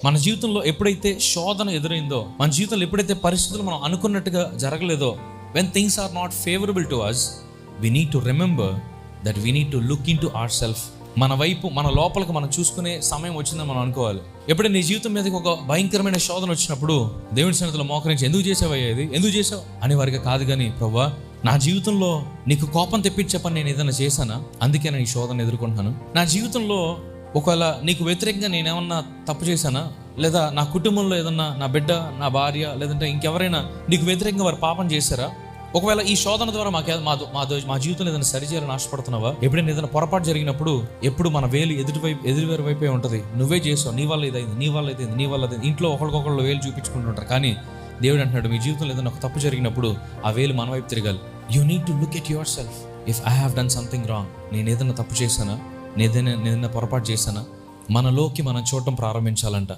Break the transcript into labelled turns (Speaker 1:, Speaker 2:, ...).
Speaker 1: మన జీవితంలో ఎప్పుడైతే శోధన ఎదురైందో, మన జీవితంలో ఎప్పుడైతే పరిస్థితులు మనం అనుకున్నట్టుగా జరగలేదో, when things are not favourable to us, we need to remember that we need to look into our self. మన వైపు, మన లోపలికి మనం చూసుకునే సమయం వచ్చిందని మనం అనుకోవాలి. ఎప్పుడైతే నీ జీవితం మీదకి ఒక భయంకరమైన శోధన వచ్చినప్పుడు దేవుని సన్నిధిలో మోకరించి ఎందుకు చేసావయ్యా ఇది, ఎందుకు చేసావు అని వారికి కాదు, కానీ ప్రభువా నా జీవితంలో నీకు కోపం తెప్పించే పని నేను ఏదైనా చేశానా, అందుకే నేను ఈ శోధన ఎదుర్కొంటున్నాను. నా జీవితంలో ఒకవేళ నీకు వ్యతిరేకంగా నేనేమన్నా తప్పు చేశానా, లేదా నా కుటుంబంలో ఏదన్నా, నా బిడ్డ, నా భార్య, లేదంటే ఇంకెవరైనా నీకు వ్యతిరేకంగా వారు పాపం చేశారా? ఒకవేళ ఈ శోధన ద్వారా మా జీవితంలో ఏదైనా సరిచేయాలని ఆశపడుతున్నావా? ఎప్పుడైనా ఏదైనా పొరపాటు జరిగినప్పుడు ఎప్పుడు మన వేలు ఎదురువేరు వైపే ఉంటుంది. నువ్వే చేసావు, నీ వల్ల ఇదైంది, నీ వల్ల ఇదైంది, నీ వల్ల ఇదైంది. ఇంట్లో ఒకరికొకళ్ళు వేలు చూపించుకుంటుంటారు. కానీ దేవుడు అంటున్నాడు, మీ జీవితంలో ఏదైనా ఒక తప్పు జరిగినప్పుడు ఆ వేలు మన వైపు తిరగాలి. You need to look at your self. If I have done something wrong, నేను ఏదైనా తప్పు చేశానా, నేదైనా పొరపాటు చేశానా, మనలోకి మనం చూడటం ప్రారంభించాలంట.